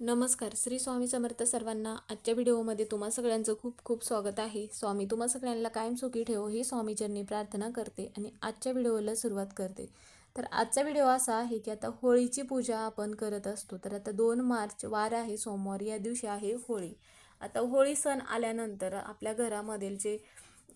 नमस्कार. श्री स्वामी समर्थ सर्वांना. आजच्या व्हिडिओमध्ये तुम्हा सगळ्यांचं खूप खूप स्वागत आहे. स्वामी तुम्हा सगळ्यांना कायम सुखी ठेवो ही स्वामीचरणी प्रार्थना करते आणि आजच्या व्हिडिओला सुरुवात करते. तर आजचा व्हिडिओ असा आहे की आता होळीची पूजा आपण करत असतो. तर आता 2 मार्च वार आहे सोमवार, या दिवशी आहे होळी. आता होळी सण आल्यानंतर आपल्या घरामधील जे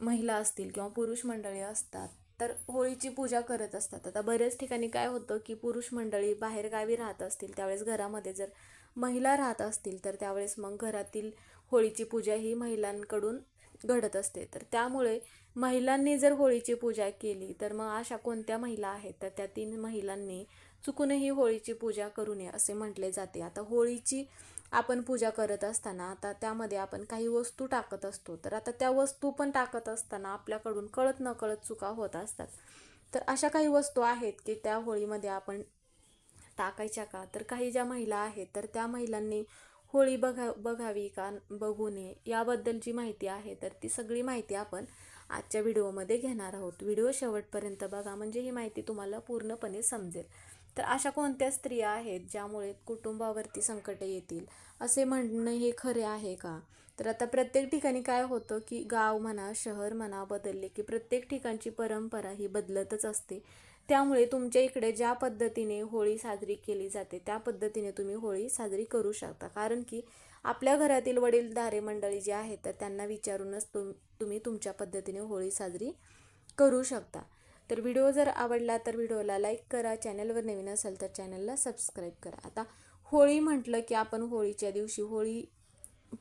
महिला असतील किंवा पुरुष मंडळी असतात तर होळीची पूजा करत असतात. आता बऱ्याच ठिकाणी काय होतं की पुरुष मंडळी बाहेरगावी राहत असतील, त्यावेळेस घरामध्ये जर महिला राहत असतील तर त्यावेळेस मग घरातील होळीची पूजा ही महिलांकडून घडत असते. तर त्यामुळे महिलांनी जर होळीची पूजा केली तर मग अशा कोणत्या महिला आहेत तर त्या 3 महिलांनी चुकूनही होळीची पूजा करू नये असे म्हटले जाते. आता होळीची आपण पूजा करत असताना आता त्यामध्ये आपण काही वस्तू टाकत असतो. तर आता त्या वस्तू पण टाकत असताना आपल्याकडून कळत नकळत चुका होत असतात. तर अशा काही वस्तू आहेत की त्या होळीमध्ये आपण टाकायच्या का? तर काही ज्या महिला आहेत तर त्या महिलांनी होळी बघावी का बघू नये याबद्दल जी माहिती आहे तर ती सगळी माहिती आपण आजच्या व्हिडिओमध्ये घेणार आहोत. व्हिडिओ शेवटपर्यंत बघा म्हणजे ही माहिती तुम्हाला पूर्णपणे समजेल. तर अशा कोणत्या स्त्रिया आहेत ज्यामुळे कुटुंबावरती संकटे येतील असे म्हणणं हे खरे आहे का? तर आता प्रत्येक ठिकाणी काय होतं की गाव म्हणा शहर म्हणा बदलले की प्रत्येक ठिकाणची परंपरा ही बदलतच असते. त्यामुळे तुमच्या इकडे ज्या पद्धतीने होळी साजरी केली जाते त्या पद्धतीने तुम्ही होळी साजरी करू शकता. कारण की आपल्या घरातील वडीलधारे मंडळी जे आहेत तर त्यांना विचारूनच तुम्ही तुमच्या पद्धतीने होळी साजरी करू शकता. तर व्हिडिओ जर आवडला तर व्हिडिओला लाईक करा. चॅनलवर नवीन असेल तर चॅनलला सबस्क्राईब करा. आता होळी म्हटलं की आपण होळीच्या दिवशी होळी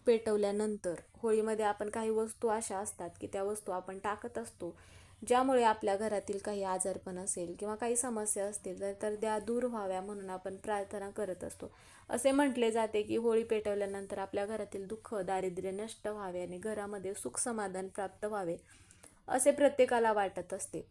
पेटवल्यानंतर होळीमध्ये आपण काही वस्तू अशा असतात की त्या वस्तू आपण टाकत असतो ज्यामुळे आपल्या घरातील काही आजारपण असेल किंवा काही समस्या असतील तर त्या दूर व्हाव्या म्हणून आपण प्रार्थना करत असतो. असे म्हटले जाते की होळी पेटवल्यानंतर आपल्या घरातील दुःख दारिद्र्य नष्ट व्हावे आणि घरामध्ये सुख समाधान प्राप्त व्हावे असे प्रत्येकाला वाटत असते.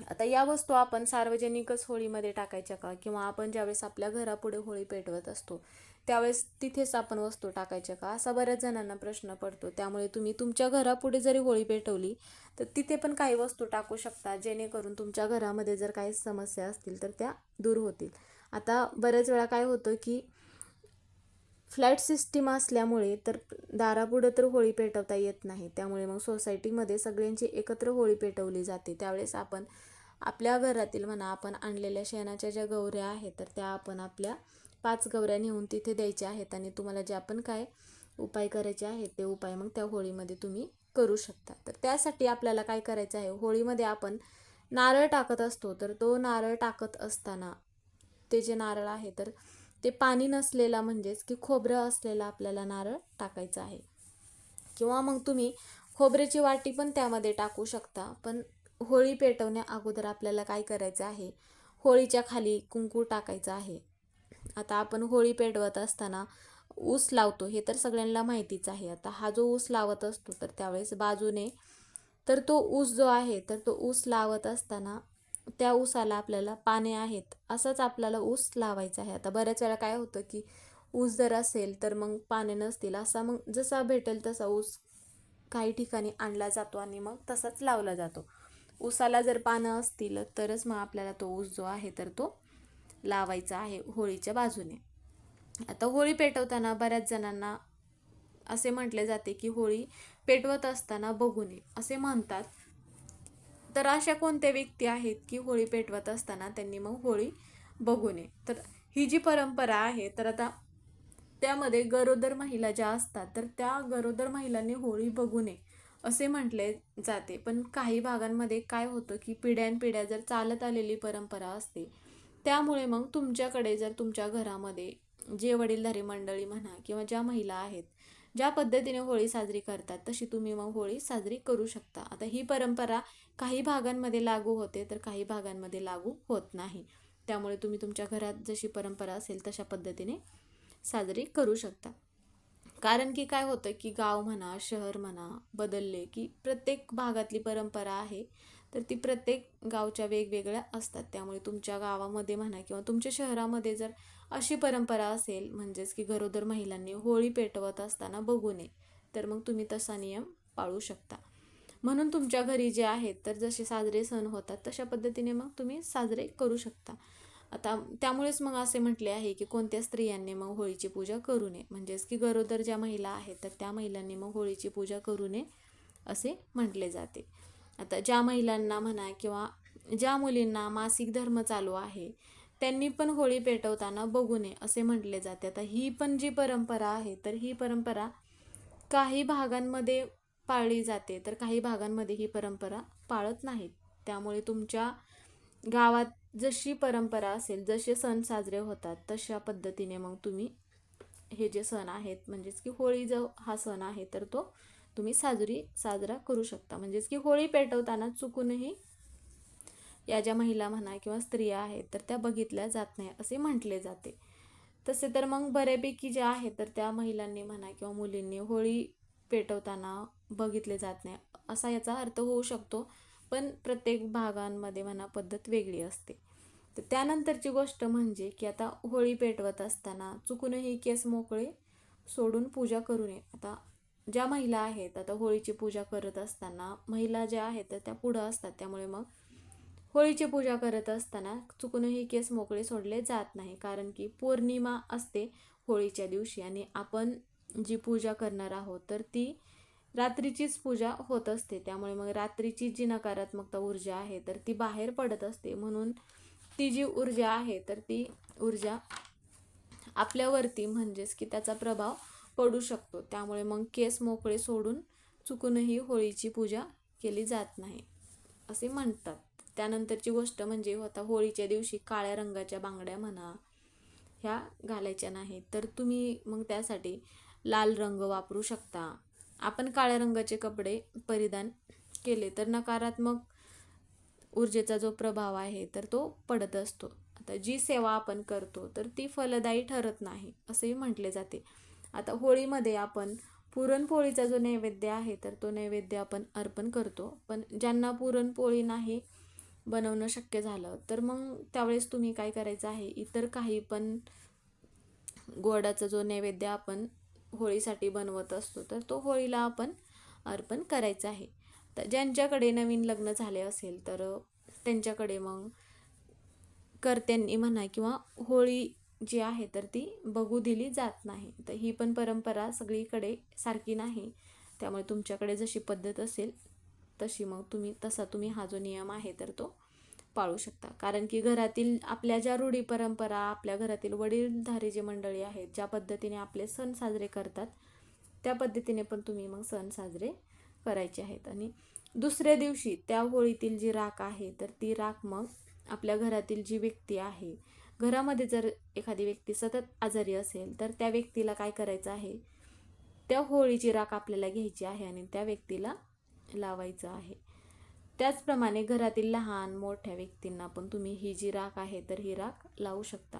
आता या वस्तू आपण सार्वजनिकच होळीमध्ये टाकायच्या का किंवा आपण ज्यावेळेस आपल्या घरापुढे होळी पेटवत असतो त्यावेळेस तिथेच आपण वस्तू टाकायच्या का असा बऱ्याच जणांना प्रश्न पडतो. त्यामुळे तुम्ही तुमच्या घरापुढे जरी होळी पेटवली तर तिथे पण काही वस्तू टाकू शकता जेणेकरून तुमच्या घरामध्ये जर काही समस्या असतील तर त्या दूर होतील. आता बऱ्याच वेळा काय होतं की फ्लॅट सिस्टीम असल्यामुळे तर दारापुढं तर होळी पेटवता येत नाही. त्यामुळे मग सोसायटीमध्ये सगळ्यांची एकत्र होळी पेटवली जाते. त्यावेळेस आपण आपल्या घरातील म्हणा आपण आणलेल्या शेणाच्या ज्या गौऱ्या आहेत तर त्या आपण आपल्या 5 गौऱ्या नेऊन तिथे द्यायच्या आहेत आणि तुम्हाला जे आपण काय उपाय करायचे आहेत ते उपाय मग त्या होळीमध्ये तुम्ही करू शकता. तर त्यासाठी आपल्याला काय करायचं आहे, होळीमध्ये आपण नारळ टाकत असतो तर तो नारळ टाकत असताना ते जे नारळ आहे तर ते पाणी नसलेला म्हणजेच की खोबरं असलेला आपल्याला नारळ टाकायचा आहे. किंवा मग तुम्ही खोबऱ्याची वाटी पण त्यामध्ये टाकू शकता. पण होळी पेटवण्या अगोदर आपल्याला काय करायचं आहे, होळीच्या खाली कुंकू टाकायचं आहे. आता आपण होळी पेटवत असताना ऊस लावतो हे तर सगळ्यांना माहितीच आहे. आता हा जो ऊस लावत असतो तर त्यावेळेस बाजूने तर तो ऊस जो आहे तर तो ऊस लावत असताना त्या ऊसाला आपल्याला पाने आहेत असंच आपल्याला ऊस लावायचा आहे. आता बऱ्याच वेळा काय होतं की ऊस जर असेल तर मग पाने नसतील असा मग जसा भेटेल तसा ऊस काही ठिकाणी आणला जातो आणि मग तसाच लावला जातो. ऊसाला जर पानं असतील तरच मग आपल्याला तो ऊस जो आहे तर तो लावायचा आहे होळीच्या बाजूने. आता होळी पेटवताना बऱ्याच जणांना असे म्हटले जाते की होळी पेटवत असताना बघू नये असे म्हणतात. तर अशा कोणत्या व्यक्ती आहेत की होळी पेटवत असताना त्यांनी मग होळी बघू नये. तर ही जी परंपरा आहे तर आता त्यामध्ये गरोदर महिला ज्या असतात तर त्या गरोदर महिलांनी होळी बघू नये असे म्हटले जाते. पण काही भागांमध्ये काय होतं की पिढ्यानपिढ्या जर चालत आलेली परंपरा असते त्यामुळे मग तुमच्याकडे जर तुमच्या घरामध्ये जे वडीलधारी मंडळी म्हणा किंवा ज्या महिला आहेत ज्या पद्धतीने होळी साजरी करतात तशी तुम्ही मग होळी साजरी करू शकता. आता ही परंपरा काही भागांमध्ये लागू होते तर काही भागांमध्ये लागू होत नाही. त्यामुळे तुम्ही तुमच्या घरात जशी परंपरा असेल तशा पद्धतीने साजरी करू शकता. कारण की काय होतं की गाव म्हणा शहर म्हणा बदलले की प्रत्येक भागातली परंपरा आहे तर ती प्रत्येक गावच्या वेगवेगळ्या असतात. त्यामुळे तुमच्या गावामध्ये म्हणा किंवा तुमच्या शहरामध्ये जर अशी परंपरा असेल म्हणजेच की गरोदर महिलांनी होळी पेटवत असताना बघू नये तर मग तुम्ही तसा नियम पाळू शकता. म्हणून तुमच्या घरी जे आहेत तर जसे साजरे सण होतात तशा पद्धतीने मग तुम्ही साजरे करू शकता. आता त्यामुळेच मग असे म्हटले आहे की कोणत्या स्त्रियांनी मग होळीची पूजा करू नये, म्हणजेच की गरोदर ज्या महिला आहेत तर त्या महिलांनी मग होळीची पूजा करू नये असे म्हटले जाते. आता ज्या महिलांना म्हणा किंवा ज्या मुलींना मासिक धर्म चालू आहे त्यांनी पण होळी पेटवताना बघू नये असे म्हटले जाते. आता ही पण जी परंपरा आहे तर ही परंपरा काही भागांमध्ये पाळली जाते तर काही भागांमध्ये ही परंपरा पाळत नाहीत. त्यामुळे तुमच्या गावात जशी परंपरा असेल, जसे सण साजरे होतात तशा पद्धतीने मग तुम्ही हे जे सण आहेत म्हणजेच की होळी जो हा सण आहे तर तो तुम्ही साजरा करू शकता. म्हणजेच की होळी पेटवताना चुकूनही या ज्या महिला म्हणा किंवा स्त्रिया आहेत तर त्या बघितल्या जात नाही असे म्हटले जाते. तसे तर मग बऱ्यापैकी ज्या आहेत तर त्या महिलांनी म्हणा किंवा मुलींनी होळी पेटवताना बघितले जात नाही असा याचा अर्थ होऊ शकतो. पण प्रत्येक भागांमध्ये म्हणा पद्धत वेगळी असते. तर त्यानंतरची गोष्ट म्हणजे की आता होळी पेटवत असताना चुकूनही केस मोकळे सोडून पूजा करू नये. आता ज्या महिला आहेत आता होळीची पूजा करत असताना महिला ज्या आहेत तर त्या पुढं असतात, त्यामुळे मग होळीची पूजा करत असताना चुकूनही केस मोकळे सोडले जात नाही. कारण की पौर्णिमा असते होळीच्या दिवशी आणि आपण जी पूजा करणार आहोत तर ती रात्रीचीच पूजा होत असते. त्यामुळे मग रात्रीची जी नकारात्मकता ऊर्जा आहे तर ती बाहेर पडत असते. म्हणून ती जी ऊर्जा आहे तर ती ऊर्जा आपल्यावरती म्हणजेच की त्याचा प्रभाव पडू शकतो. त्यामुळे मग केस मोकळे सोडून चुकूनही होळीची पूजा केली जात नाही असे म्हणतात. त्यानंतरची गोष्ट म्हणजे आता होळीच्या दिवशी काळ्या रंगाच्या बांगड्या म्हणा ह्या घालायच्या नाहीत. तर तुम्ही मग त्यासाठी लाल रंग वापरू शकता. आपण काळ्या रंगाचे कपडे परिधान केले तर नकारात्मक ऊर्जेचा जो प्रभाव आहे तर तो पडत असतो. आता जी सेवा आपण करतो तर ती फलदायी ठरत नाही असेही म्हटले जाते. आता होळीमध्ये आपण पुरणपोळीचा जो नैवेद्य आहे तर तो नैवेद्य आपण अर्पण करतो. पण ज्यांना पुरणपोळी नाही बनवणं शक्य झालं तर मग त्यावेळेस तुम्ही काय करायचं आहे, इतर काही पण गोडाचा जो नैवेद्य आपण होळीसाठी बनवत असतो तर तो होळीला आपण अर्पण करायचा आहे. तर ज्यांच्याकडे नवीन लग्न झाले असेल तर त्यांच्याकडे मग कर्त्यांनी म्हणा किंवा होळी जी आहे तर ती बघू दिली जात नाही. तर ही पण परंपरा सगळीकडे सारखी नाही. त्यामुळे तुमच्याकडे जशी पद्धत असेल तशी मग तुम्ही हा जो नियम आहे तर तो पाळू शकता. कारण की घरातील आपल्या ज्या रूढी परंपरा, आपल्या घरातील वडीलधारी जे मंडळी आहेत ज्या पद्धतीने आपले सण साजरे करतात त्या पद्धतीने पण तुम्ही मग सण साजरे करायचे आहेत. आणि दुसऱ्या दिवशी त्या होळीतील जी राख आहे तर ती राख मग आपल्या घरातील जी व्यक्ती आहे, घरामध्ये जर एखादी व्यक्ती सतत आजारी असेल तर त्या व्यक्तीला काय करायचं आहे, त्या होळीची राख आपल्याला घ्यायची आहे आणि त्या व्यक्तीला लावायचं आहे. त्याचप्रमाणे घरातील लहान मोठ्या व्यक्तींना पण तुम्ही ही जी राख आहे तर ही राख लावू शकता.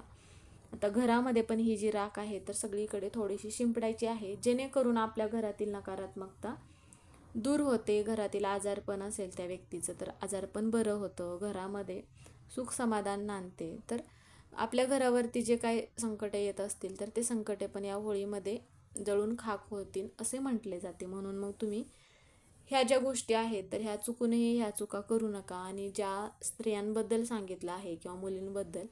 आता घरामध्ये पण ही जी राख आहे तर सगळीकडे थोडीशी शिंपडायची आहे, जेणेकरून आपल्या घरातील नकारात्मकता दूर होते. घरातील आजारपण असेल त्या व्यक्तीचं तर आजारपण बरं होतं, घरामध्ये सुख समाधान नांदते. तर आपल्या घरावरती जे काही संकटे येत असतील तर ते संकटे पण या होळीमध्ये जळून खाक होतील असे म्हटले जाते. म्हणून मग तुम्ही ह्या ज्या गोष्टी आहेत तर ह्या चुकूनही ह्या चुका करू नका. आणि ज्या स्त्रियांबद्दल सांगितलं आहे किंवा मुलींबद्दल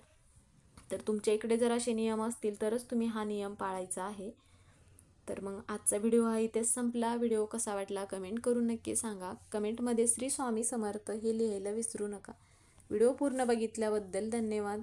तर तुमच्या इकडे जर असे नियम असतील तरच तुम्ही हा नियम पाळायचा आहे. तर मग आजचा व्हिडिओ हा इथेच संपला. व्हिडिओ कसा वाटला कमेंट करून नक्की सांगा. कमेंटमध्ये श्री स्वामी समर्थ हे लिहायला विसरू नका. व्हिडिओ पूर्ण बघितल्याबद्दल धन्यवाद.